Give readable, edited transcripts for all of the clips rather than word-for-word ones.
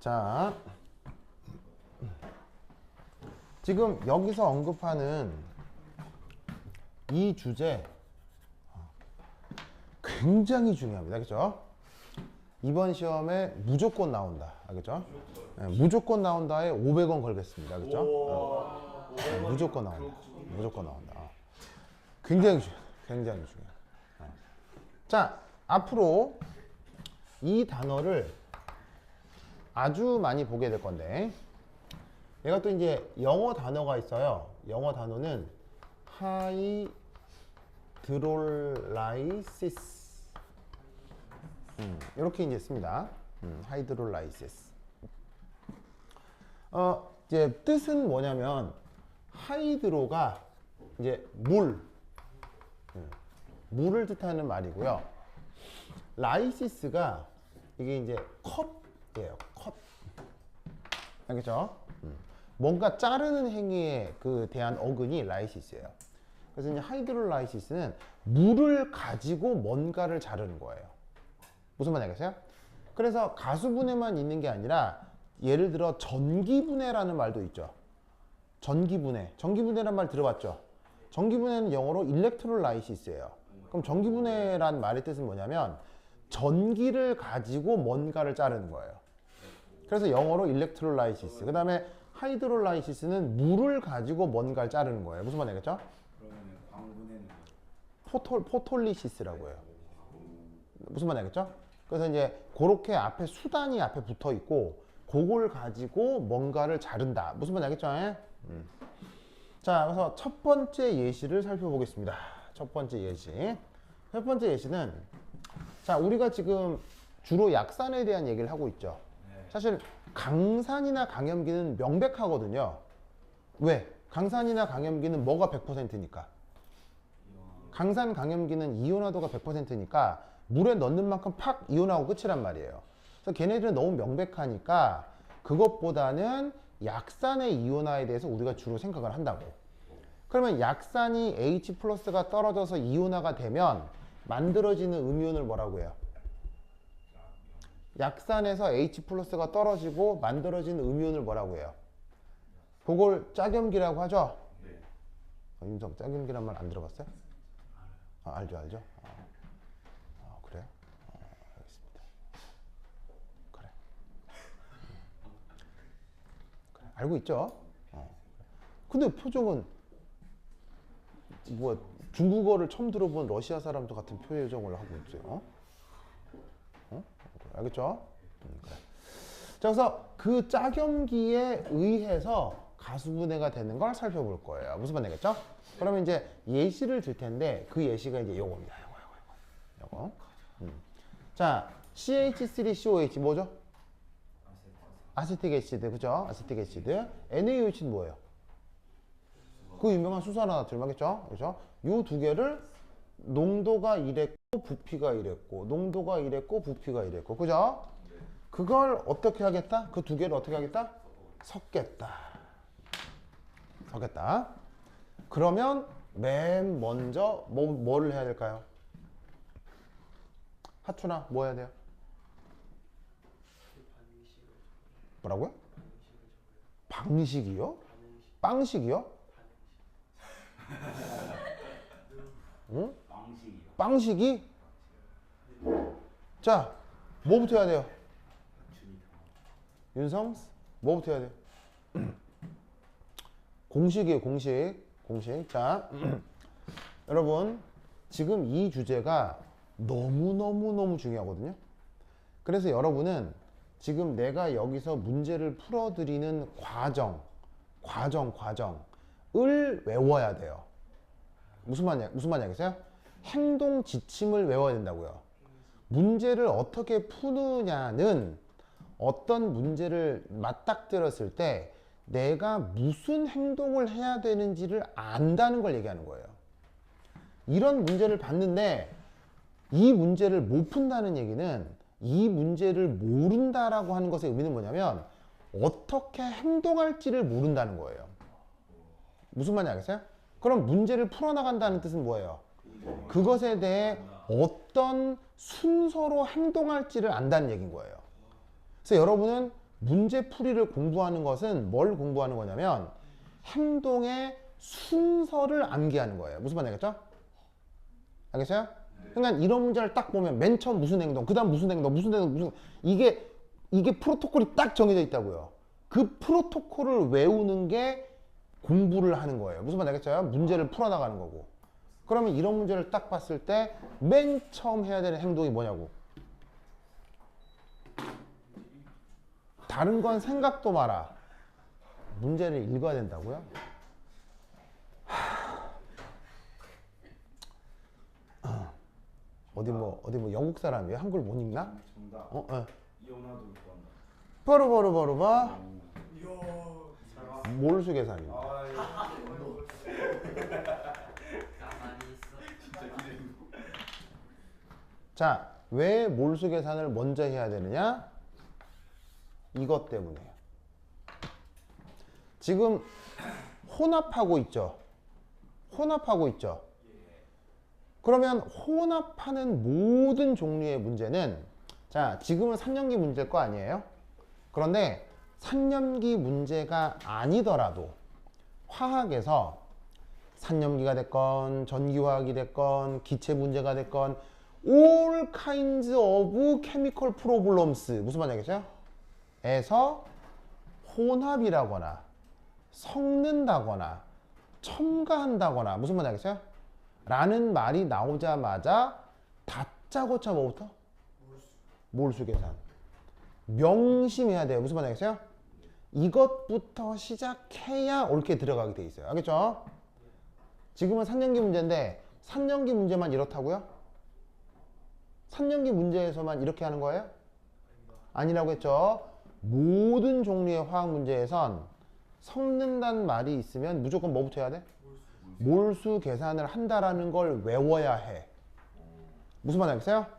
자, 지금 여기서 언급하는 이 주제 굉장히 중요합니다. 그죠? 이번 시험에 무조건 나온다. 알겠죠? 네, 무조건 나온다에 500원 걸겠습니다. 그죠? 무조건 나온다. 무조건 나온다. 굉장히 중요해요. 자, 앞으로 이 단어를 아주 많이 보게 될 건데, 얘가 또 이제 영어 단어가 있어요. 영어 단어는 하이드롤라이시스. 이렇게 이제 씁니다. 하이드롤라이시스. 이제 뜻은 뭐냐면, 하이드로가 이제 물을 뜻하는 말이고요. 라이시스가 이게 이제 컷이에요. 컷. 알겠죠? 뭔가 자르는 행위에 대한 어근이 라이시스예요. 그래서 이제 하이드롤라이시스는 물을 가지고 뭔가를 자르는 거예요. 무슨 말인지 알겠어요? 그래서 가수분해만 있는 게 아니라 예를 들어 전기분해라는 말도 있죠. 전기분해란 말 들어봤죠? 전기분해는 영어로 일렉트롤라이시스예요. 그럼 전기분해란 말의 뜻은 뭐냐면 전기를 가지고 뭔가를 자르는 거예요. 그래서 영어로 일렉트롤라이시스. 그 다음에 하이드롤라이시스는 물을 가지고 뭔가를 자르는 거예요. 무슨 말인지 알겠죠? 그러면 광분해는 포톨리시스라고 해요. 무슨 말인지 알겠죠? 그래서 이제 그렇게 앞에 수단이 앞에 붙어 있고 그걸 가지고 뭔가를 자른다. 무슨 말인지 알겠죠? 자, 그래서 첫 번째 예시를 살펴보겠습니다. 첫 번째 예시. 첫 번째 예시는, 자, 우리가 지금 주로 약산에 대한 얘기를 하고 있죠. 사실 강산이나 강염기는 명백하거든요. 왜? 강산이나 강염기는 뭐가 100%니까? 강산, 강염기는 이온화도가 100%니까 물에 넣는 만큼 팍 이온하고 끝이란 말이에요. 그래서 걔네들은 너무 명백하니까 그것보다는 약산의 이온화에 대해서 우리가 주로 생각을 한다고. 그러면 약산이 H 플러스가 떨어져서 이온화가 되면 만들어지는 음이온을 뭐라고 해요? 약산에서 H 플러스가 떨어지고 만들어지는 음이온을 뭐라고 해요? 그걸 짝염기라고 하죠? 네. 윤성, 짝염기란 말 안 들어봤어요? 알죠. 그래요? 알겠습니다. 그래. 그래. 알고 있죠? 근데 표정은 뭐야, 중국어를 처음 들어본 러시아 사람도 같은 표정을 하고 있어요. 알겠죠? 그래. 자, 그래서 그 짝염기에 의해서 가수분해가 되는 걸 살펴볼 거예요. 무슨 말인지 알겠죠? 그러면 이제 예시를 들 텐데 그 예시가 이제 요겁니다. 요거. 자, CH3COH 뭐죠? 아세틱 애시드, 그죠? 아세틱 애시드. NaOH는 뭐예요? 그 유명한 수산화나트륨 하겠죠? 그죠? 요 두 개를 농도가 이랬고 부피가 이랬고 농도가 이랬고 부피가 이랬고, 그죠? 그걸 어떻게 하겠다? 그 두 개를 어떻게 하겠다? 섞겠다. 그러면 맨 먼저 뭐를 해야 될까요? 하춘아, 뭐 해야 돼요? 뭐라고요? 방식이요? 빵식이요? 응? 빵식이? 자, 뭐부터 해야 돼요? 윤성? 뭐부터 해야 돼요? 공식이에요, 공식. 자, 여러분, 지금 이 주제가 너무 중요하거든요. 그래서 여러분은 지금 내가 여기서 문제를 풀어드리는 과정을 외워야 돼요. 무슨 말인지 알겠어요? 행동 지침을 외워야 된다고요. 문제를 어떻게 푸느냐는 어떤 문제를 맞닥뜨렸을 때 내가 무슨 행동을 해야 되는지를 안다는 걸 얘기하는 거예요. 이런 문제를 봤는데 이 문제를 못 푼다는 얘기는 이 문제를 모른다라고 하는 것의 의미는 뭐냐면 어떻게 행동할지를 모른다는 거예요. 무슨 말인지 알겠어요? 그럼 문제를 풀어나간다는 뜻은 뭐예요? 그것에 대해 어떤 순서로 행동할지를 안다는 얘기인 거예요. 그래서 여러분은 문제풀이를 공부하는 것은 뭘 공부하는 거냐면 행동의 순서를 암기하는 거예요. 무슨 말인지 알겠죠? 알겠어요? 그러니까 이런 문제를 딱 보면 맨 처음 무슨 행동, 그 다음 무슨 행동, 무슨 이게 프로토콜이 딱 정해져 있다고요. 그 프로토콜을 외우는 게 공부를 하는 거예요. 무슨 말인지 알겠죠? 문제를 풀어나가는 거고. 그러면 이런 문제를 딱 봤을 때 맨 처음 해야 되는 행동이 뭐냐고. 다른 건 생각도 마라. 문제를 읽어야 된다고요? 어디 뭐 영국 사람이에요? 한글 못 읽나? 정답. 이온화도 구한다. 바로 봐. 이야. 몰수 계산입니다. 가만히 있어. 진짜 기대. 자, 왜 몰수 계산을 먼저 해야 되느냐? 이것 때문에요. 지금 혼합하고 있죠. 혼합하고 있죠. 그러면 혼합하는 모든 종류의 문제는 자, 지금은 3년기 문제일 거 아니에요? 그런데 3년기 문제가 아니더라도 화학에서 3년기가 됐건 전기화학이 됐건 기체 문제가 됐건 all kinds of chemical problems 무슨 말이겠어요? 에서 혼합이라거나 섞는다거나 첨가한다거나 무슨 말인지 알겠어요? 라는 말이 나오자마자 다짜고짜 뭐부터? 몰수 계산. 명심해야 돼요. 무슨 말인지 알겠어요? 이것부터 시작해야 옳게 들어가게 돼 있어요. 알겠죠? 지금은 3년기 문제인데 3년기 문제만 이렇다고요? 3년기 문제에서만 이렇게 하는 거예요? 아니라고 했죠? 모든 종류의 화학 문제에선 섞는다는 말이 있으면 무조건 뭐부터 해야 돼? 몰수 계산을 한다라는 걸 외워야 해. 무슨 말인지 알겠어요?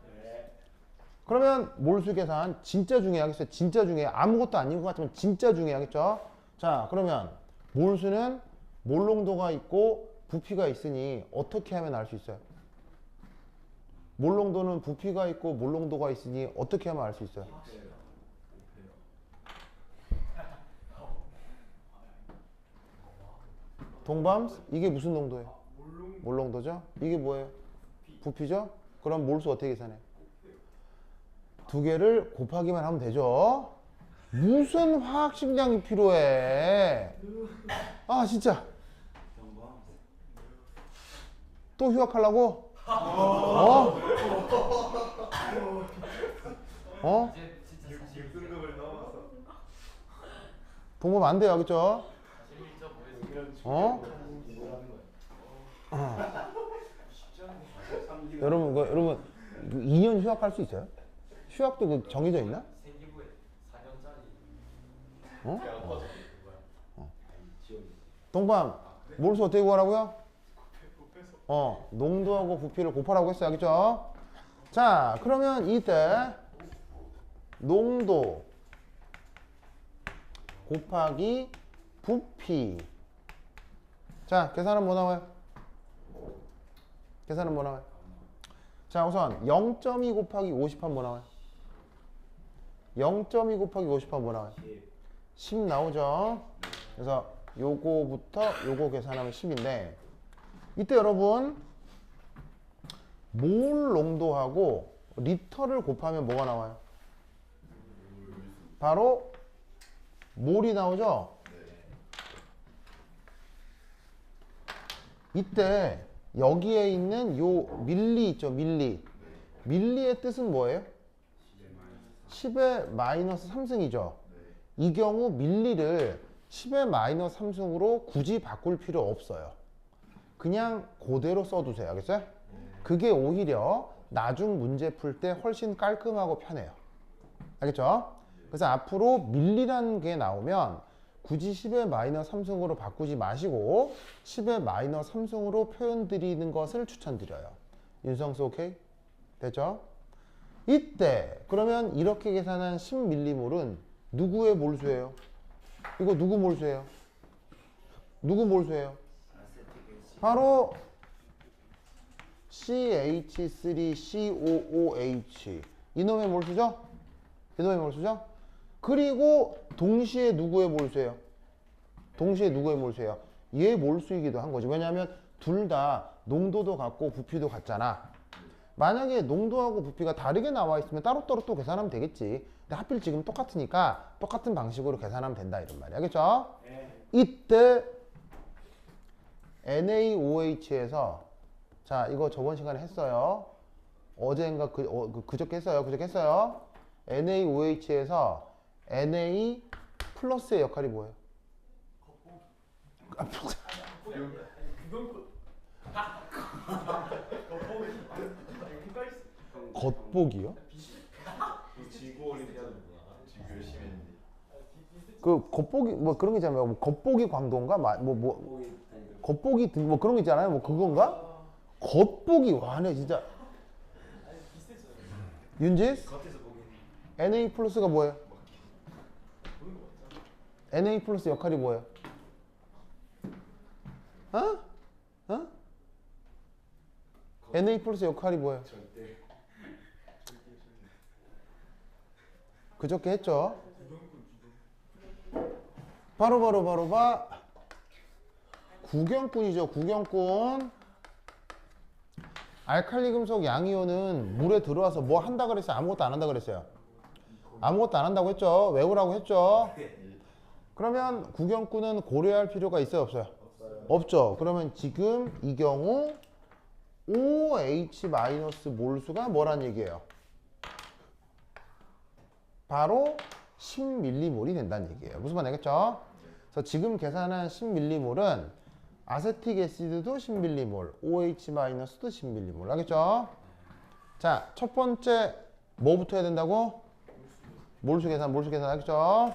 그러면 몰수 계산 진짜 중요하겠어요? 진짜 중요해. 아무것도 아닌 것 같지만 진짜 중요하겠죠? 자, 그러면 몰수는 몰농도가 있고 부피가 있으니 어떻게 하면 알 수 있어요? 몰농도는 부피가 있고 몰농도가 있으니 어떻게 하면 알 수 있어요? 동밤? 이게 무슨 농도예요? 몰농도죠? 이게 뭐예요? 부피죠? 그럼 몰수 어떻게 계산해? 두 개를 곱하기만 하면 되죠? 무슨 화학식량이 필요해? 아 진짜 또 휴학하려고? 어? 어? 이제 진짜 사실 등급을 넘어서. 동범 안 돼요, 그죠? 사실 일자 보여서 어? 여러분 2년 휴학할 수 있어요? 휴학도 그 정해져 있나? 생기부에 4년짜리 어? 동범 몰수 어떻게 구하라고요? 농도하고 부피를 곱하라고 했어요, 알겠죠? 자, 그러면 이때 농도 곱하기 부피. 자, 계산은 뭐 나와요? 계산은 뭐 나와요? 자, 우선 0.2 곱하기 50하면 뭐 나와요? 0.2 곱하기 50하면 뭐 나와요? 10 나오죠? 그래서 요거부터 요거 계산하면 10인데 이때 여러분 몰 농도하고 리터를 곱하면 뭐가 나와요? 바로 몰이 나오죠? 이때 여기에 있는 요 밀리 있죠? 밀리. 밀리의 뜻은 뭐예요? 10의 마이너스 3승이죠? 이 경우 밀리를 10의 마이너스 3승으로 굳이 바꿀 필요 없어요. 그냥 그대로 써두세요. 알겠어요? 그게 오히려 나중 문제 풀 때 훨씬 깔끔하고 편해요. 알겠죠? 그래서 앞으로 밀리라는 게 나오면 굳이 10의 마이너스 3승으로 바꾸지 마시고 10의 마이너스 3승으로 표현 드리는 것을 추천드려요. 윤성수 오케이? 됐죠? 이때 그러면 이렇게 계산한 10m몰은 누구의 몰수예요? 이거 누구 몰수예요? 누구 몰수예요? 바로 CH3COOH 이놈의 몰수죠? 이놈의 몰수죠? 그리고 동시에 누구의 몰수예요? 동시에 누구의 몰수예요? 얘 몰수이기도 한 거지. 왜냐하면 둘 다 농도도 같고 부피도 같잖아. 만약에 농도하고 부피가 다르게 나와 있으면 따로따로 또 계산하면 되겠지. 근데 하필 지금 똑같으니까 똑같은 방식으로 계산하면 된다 이런 말이야. 알겠죠? 이때 NaOH에서 자 이거 저번 시간에 했어요. 어제인가 그저께 했어요. 그저께 했어요. NaOH에서 Na 플러스의 역할이 뭐예요? 겉보기요? 지구 올림피아드구나. 지구 열심히 했는데. 그 겉보기 뭐 그런 게 있잖아요. 뭐 겉보기 광도인가? 겉보기 뭐 그런 거 있잖아요. 뭐 그건가? 겉보기 와네 진짜. 윤지스? 겉에서 보기는 Na 플러스가 뭐예요? Na 플러스 역할이 뭐예요? 어? 어? Na 플러스 역할이 뭐예요? 절대. 그저께 했죠? 바로 봐. 구경꾼이죠. 구경꾼. 알칼리 금속 양이온은 물에 들어와서 뭐 한다 그랬어요? 아무것도 안 한다 그랬어요? 아무것도 안 한다고 했죠? 외우라고 했죠? 그러면 구경꾼은 고려할 필요가 있어요? 없어요? 없죠. 그러면 지금 이 경우 OH- 몰수가 뭐란 얘기예요? 바로 10m몰이 된다는 얘기예요. 무슨 말 알겠죠? 그래서 지금 계산한 10m몰은 아세틱 애시드도 10m몰, OH- 도 10m몰. 알겠죠? 자, 첫 번째 뭐부터 해야 된다고? 몰수 계산 알겠죠?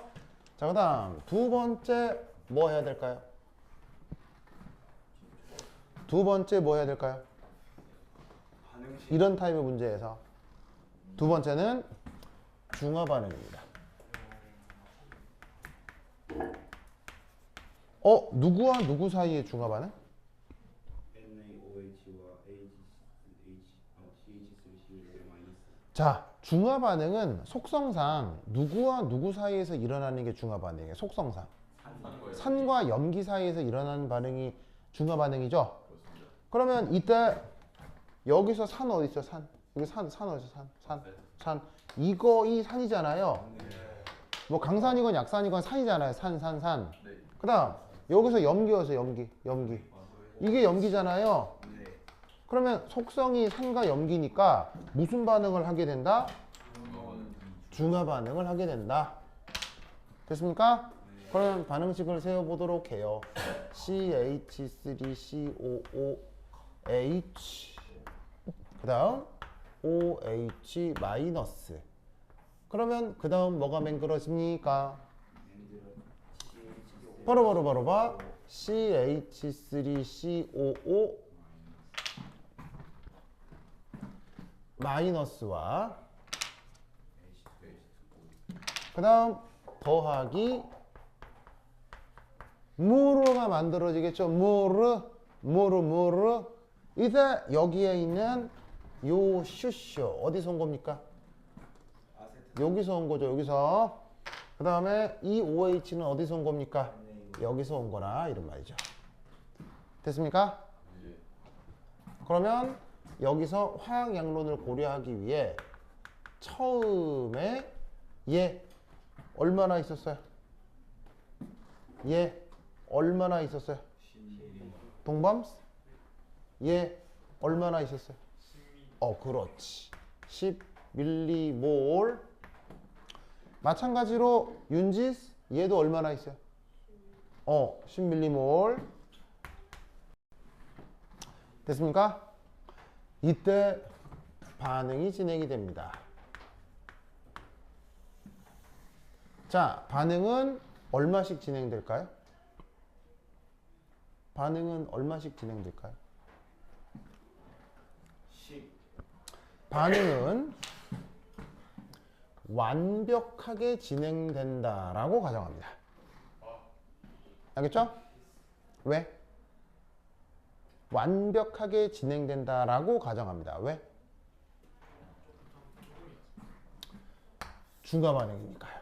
자, 그 다음 두 번째 뭐 해야 될까요? 두 번째 뭐 해야 될까요? 반응식. 이런 타입의 문제에서 두 번째는 중화 반응입니다. 누구와 누구 사이의 중화 반응? NaOH와 CH3COO 마이너스. 자, 중화 반응은 속성상 누구와 누구 사이에서 일어나는 게 중화 반응이에요. 속성상. 산과 염기 사이에서 일어나는 반응이 중화 반응이죠. 그러면 이때 여기서 산 어디 있어? 산. 여기 산 어디 있어? 산. 이 산이잖아요. 뭐 강산이건 약산이건 산이잖아요. 산. 그다음 여기서 염기여서 염기. 이게 염기잖아요. 그러면 속성이 산과 염기니까 무슨 반응을 하게 된다? 중화 반응을 하게 된다. 됐습니까? 그러면 반응식을 세워보도록 해요. CH3COOH 그 다음 OH 마이너스. 그러면 그 다음 뭐가 맹글어집니까? 바로 봐. CH3COO 마이너스와 그 다음 더하기 무르가 만들어지겠죠. 무르. 이제 여기에 있는 요 슈쇼 어디서 온 겁니까? 여기서 온 거죠. 여기서. 그 다음에 이 OH는 어디서 온 겁니까? 여기서 온 거라 이런 말이죠. 됐습니까? 그러면 여기서 화학 양론을 고려하기 위해 처음에 얘 얼마나 있었어요? 얘 얼마나 있었어요? 동범스? 얘 얼마나 있었어요? 그렇지. 10m몰. 마찬가지로 윤지스 얘도 얼마나 있어요? 10m몰. 됐습니까? 이때 반응이 진행이 됩니다. 자, 반응은 얼마씩 진행될까요? 반응은 얼마씩 진행될까요? 10. 반응은 완벽하게 진행된다라고 가정합니다. 알겠죠? 왜? 완벽하게 진행된다라고 가정합니다. 왜? 중화 반응이니까요.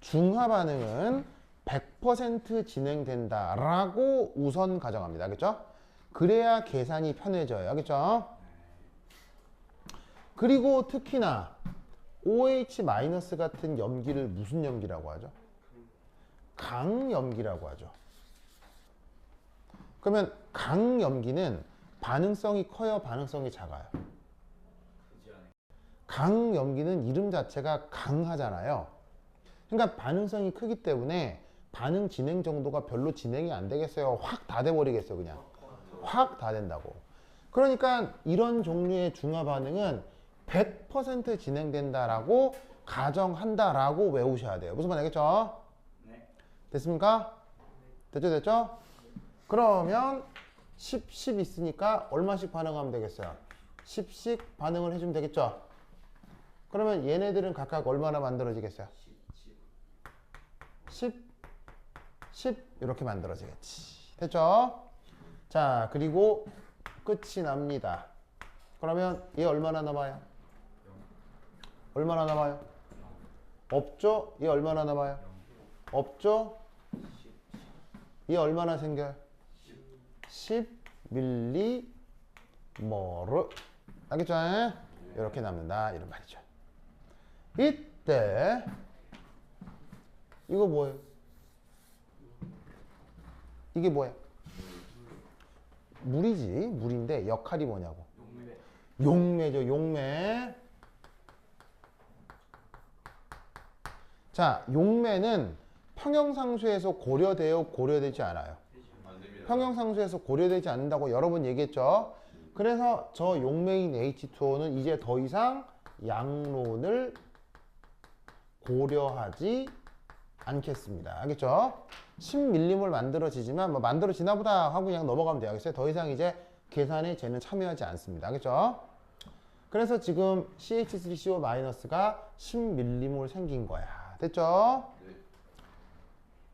중화 반응은 100% 진행된다라고 우선 가정합니다. 알겠죠? 그래야 계산이 편해져요. 알겠죠? 그리고 특히나 OH- 같은 염기를 무슨 염기라고 하죠? 강염기라고 하죠. 그러면 강염기는 반응성이 커요? 반응성이 작아요? 강염기는 이름 자체가 강하잖아요. 그러니까 반응성이 크기 때문에 반응 진행 정도가 별로 진행이 안 되겠어요? 확 다 돼버리겠어요? 그냥 확 다 된다고. 그러니까 이런 종류의 중화 반응은 100% 진행된다라고 가정한다라고 외우셔야 돼요. 무슨 말 알겠죠? 네. 됐습니까? 됐죠? 그러면 10 있으니까 얼마씩 반응하면 되겠어요? 10씩 반응을 해주면 되겠죠? 그러면 얘네들은 각각 얼마나 만들어지겠어요? 10 이렇게 만들어지겠지. 됐죠? 자, 그리고 끝이 납니다. 그러면 얘 얼마나 남아요? 얼마나 남아요? 없죠? 얘 얼마나 남아요? 없죠? 얘 얼마나 생겨요? 10mM. 알겠죠? 이렇게 남는다 이런 말이죠. 이때 이거 뭐예요? 이게 뭐예요? 물이지. 물인데 역할이 뭐냐고? 용매죠. 용매. 자, 용매는 평형상수에서 고려돼요? 고려되지 않아요? 평형상수에서 고려되지 않는다고 여러 번 얘기했죠. 그래서 저 용매인 H2O는 이제 더 이상 양론을 고려하지 않겠습니다. 알겠죠? 10mM을 만들어지지만 뭐 만들어지나 보다 하고 그냥 넘어가면 돼요. 알겠어요? 더 이상 이제 계산에 쟤는 참여하지 않습니다. 알겠죠? 그래서 지금 CH3CO-가 10mMol 생긴 거야. 됐죠? 네.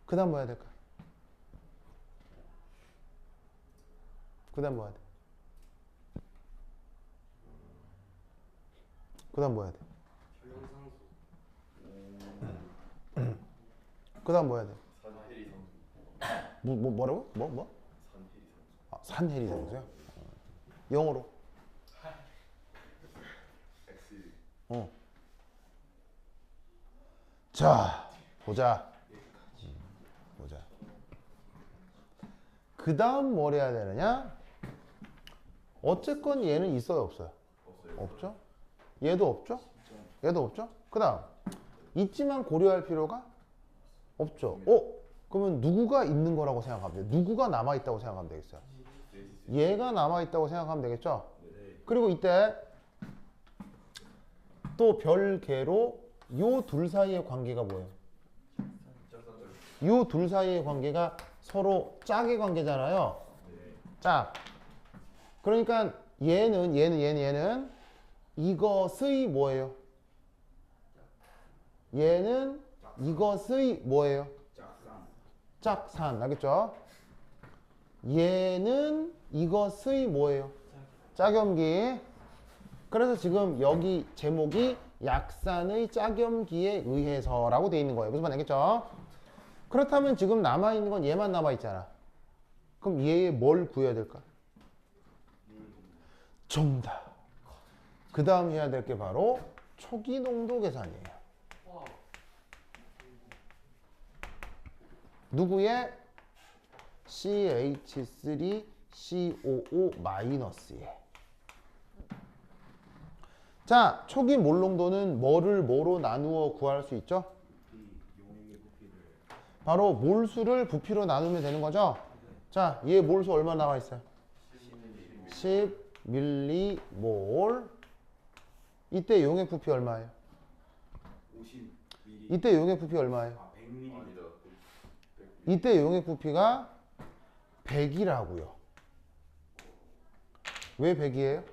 그 다음 뭐 해야 될까? 그 다음 뭐 해야 돼? 그 다음 뭐 해야 돼? 그 다음 뭐 해야 돼? 산해리 상수. 뭐라고? 뭐? 산해리 상수. 아, 산해리 상수요? 영어로. X. 자, 보자. 보자. 그 다음 뭘 해야 되느냐? 어쨌건 얘는 있어요, 없어요? 없어요. 없죠? 얘도 없죠? 얘도 없죠? 그 다음 있지만 고려할 필요가 없죠. 그러면 누구가 있는 거라고 생각하면 돼요? 누구가 남아있다고 생각하면 되겠어요? 얘가 남아있다고 생각하면 되겠죠? 그리고 이때 또 별개로 요 둘 사이의 관계가 뭐예요? 요 둘 사이의 관계가 서로 짝의 관계잖아요. 짝. 그러니까 얘는 이것의 뭐예요? 얘는 이것의 뭐예요? 짝산. 알겠죠? 얘는 이것의 뭐예요? 짝염기. 그래서 지금 여기 제목이 약산의 짝염기에 의해서라고 돼 있는 거예요. 무슨 말 알겠죠? 그렇다면 지금 남아있는 건 얘만 남아있잖아. 그럼 얘의 뭘 구해야 될까? 정답. 그 다음 해야 될 게 바로 초기 농도 계산이에요. 누구의? CH3COO-에. 자, 초기 몰농도는 뭐를 뭐로 나누어 구할 수 있죠? 바로 몰수를 부피로 나누면 되는 거죠? 자, 얘 몰수 얼마 나와 있어요? 10mmol. 이때 용액 부피 얼마예요? 50ml. 이때 용액 부피 얼마예요? 100ml. 이때 용액 부피가 100이라고요. 왜 100이에요?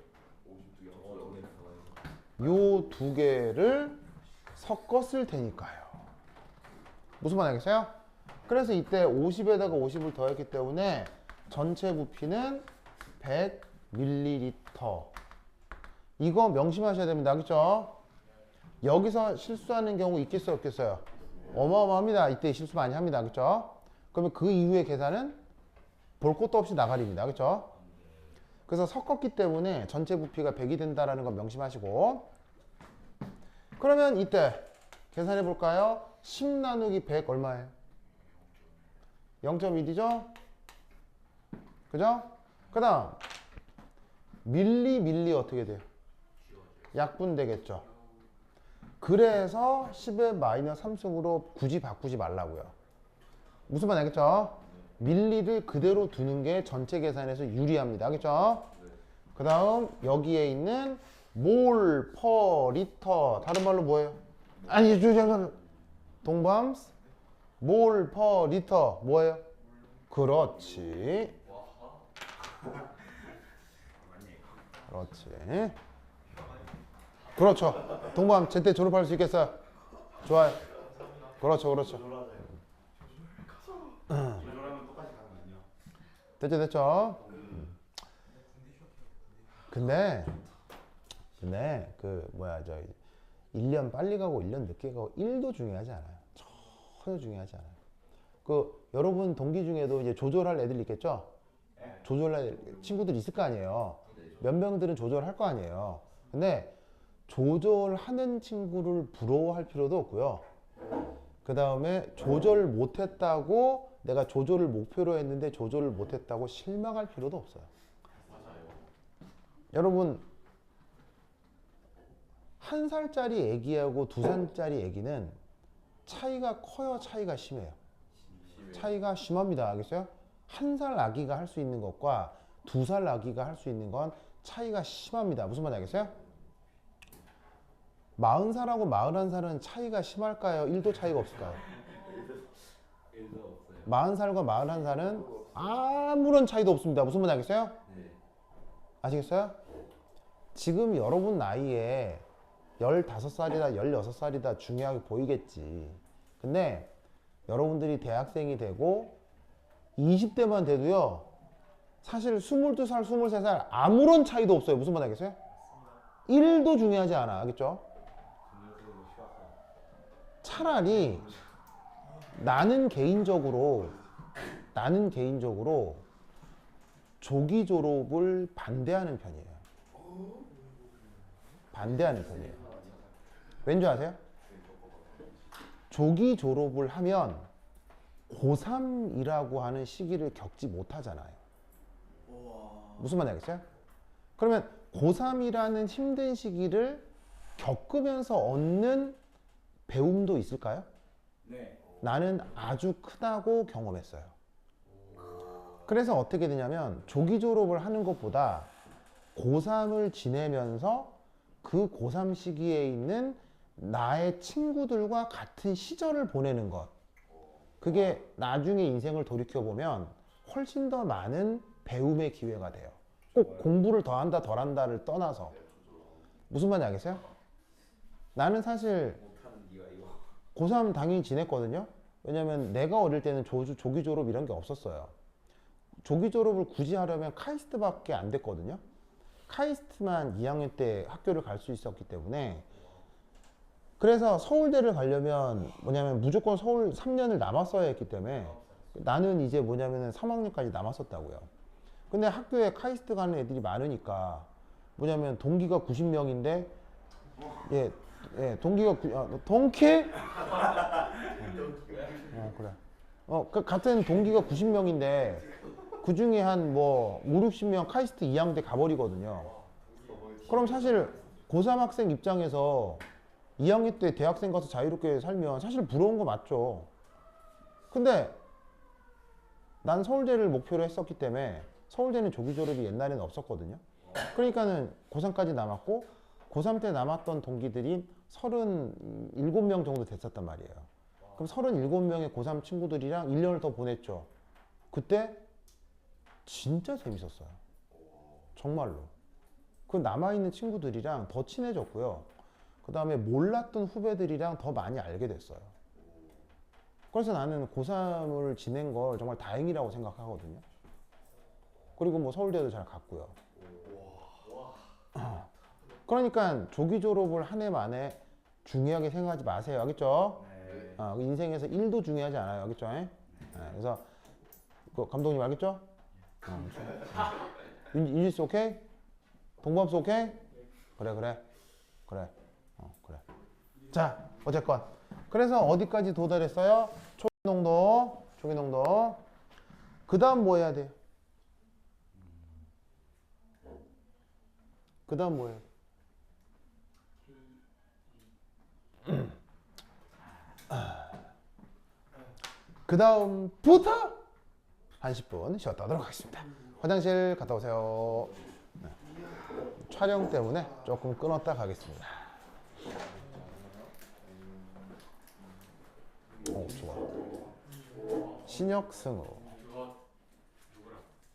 요 두 개를 섞었을 테니까요. 무슨 말 알겠어요? 그래서 이때 50에다가 50을 더했기 때문에 전체 부피는 100ml. 이거 명심하셔야 됩니다. 알겠죠? 여기서 실수하는 경우 있겠어요? 없겠어요? 어마어마합니다. 이때 실수 많이 합니다. 그쵸? 그러면 그 이후의 계산은 볼 것도 없이 나가립니다. 그쵸? 그래서 섞었기 때문에 전체 부피가 100이 된다라는 건 명심하시고, 그러면 이때 계산해 볼까요? 10 나누기 100 얼마예요? 0.1이죠? 그죠? 그 다음 밀리 어떻게 돼요? 약분 되겠죠. 그래서 10의 마이너스 3승으로 굳이 바꾸지 말라고요. 무슨 말 알겠죠? 밀리를 그대로 두는 게 전체 계산에서 유리합니다. 알겠죠? 그 다음 여기에 있는 몰, 퍼, 리터 다른 말로 뭐예요? 아니 잠깐 동범스 몰, 퍼, 리터 뭐예요? 그렇지. 그렇지. 그렇죠. 동범 제때 졸업할 수 있겠어요? 좋아요. 그렇죠. 조절하면 똑같이 가는 거 아니야? 됐죠. 근데 그 뭐야 저 1년 빨리 가고 1년 늦게 가고 1도 중요하지 않아요. 전혀 중요하지 않아요. 그 여러분 동기 중에도 이제 조절할 애들 있겠죠? 조절할 친구들 있을 거 아니에요. 몇 명들은 조절할 거 아니에요. 근데 조절하는 친구를 부러워할 필요도 없고요. 그 다음에 조절 못했다고 내가 조절을 목표로 했는데 조절을 못했다고 실망할 필요도 없어요. 여러분 1살짜리 애기하고 2살짜리 애기는 차이가 커요? 차이가 심해요? 차이가 심합니다. 알겠어요? 1살 아기가 할 수 있는 것과 2살 아기가 할 수 있는 건 차이가 심합니다. 무슨 말인지 알겠어요? 40살하고 41살은 차이가 심할까요? 1도 차이가 없을까요? 40살과 41살은 아무런 차이도 없습니다. 무슨 말인지 알겠어요? 아시겠어요? 지금 여러분 나이에 15살이다 16살이다 중요하게 보이겠지. 근데 여러분들이 대학생이 되고 20대만 돼도요 사실 22살 23살 아무런 차이도 없어요. 무슨 말 알겠어요? 1도 중요하지 않아. 알겠죠? 차라리 나는 개인적으로 조기 졸업을 반대하는 편이에요. 왠지 아세요? 조기 졸업을 하면 고3이라고 하는 시기를 겪지 못하잖아요. 무슨 말인지 알겠어요? 그러면 고3이라는 힘든 시기를 겪으면서 얻는 배움도 있을까요? 네. 나는 아주 크다고 경험했어요. 그래서 어떻게 되냐면 조기 졸업을 하는 것보다 고3을 지내면서 그 고3 시기에 있는 나의 친구들과 같은 시절을 보내는 것, 그게 나중에 인생을 돌이켜보면 훨씬 더 많은 배움의 기회가 돼요. 꼭 공부를 더 한다 덜 한다를 떠나서. 무슨 말인지 알겠어요? 나는 사실 고3 당연히 지냈거든요. 왜냐면 내가 어릴 때는 조기 졸업 이런 게 없었어요. 조기 졸업을 굳이 하려면 카이스트밖에 안 됐거든요. 카이스트만 2학년 때 학교를 갈 수 있었기 때문에. 그래서 서울대를 가려면 뭐냐면 무조건 서울 3년을 남았어야 했기 때문에 나는 이제 뭐냐면은 3학년까지 남았었다고요. 근데 학교에 카이스트 가는 애들이 많으니까 뭐냐면 동기가 90명인데 예, 동기가 동키? 그래. 같은 동기가 90명인데 그 중에 한 뭐 5, 60명 카이스트 2학년 가버리거든요. 그럼 사실 고3 학생 입장에서 2학년 때 대학생 가서 자유롭게 살면 사실 부러운 거 맞죠. 근데 난 서울대를 목표로 했었기 때문에 서울대는 조기 졸업이 옛날에는 없었거든요. 그러니까는 고3까지 남았고 고3 때 남았던 동기들이 37명 정도 됐었단 말이에요. 그럼 37명의 고3 친구들이랑 1년을 더 보냈죠. 그때 진짜 재밌었어요. 정말로. 그 남아있는 친구들이랑 더 친해졌고요. 그 다음에 몰랐던 후배들이랑 더 많이 알게 됐어요. 그래서 나는 고3을 지낸 걸 정말 다행이라고 생각하거든요. 그리고 뭐 서울대도 잘 갔고요. 그러니까 조기 졸업을 한 해 만에 중요하게 생각하지 마세요. 알겠죠? 네. 인생에서 1도 중요하지 않아요. 알겠죠? 그래서 그 감독님 알겠죠? 윤지수 오케이? 동범수 오케이? 그래. 그래. 자, 어쨌건 그래서 어디까지 도달했어요? 초기 농도. 그 다음 뭐 해야 돼요? 그 다음 뭐 해야 돼? 그 다음부터 한 10분 쉬었다 하도록 하겠습니다. 화장실 갔다 오세요. 네. 촬영 때문에 조금 끊었다 가겠습니다. 오, 좋아. 신혁 승우.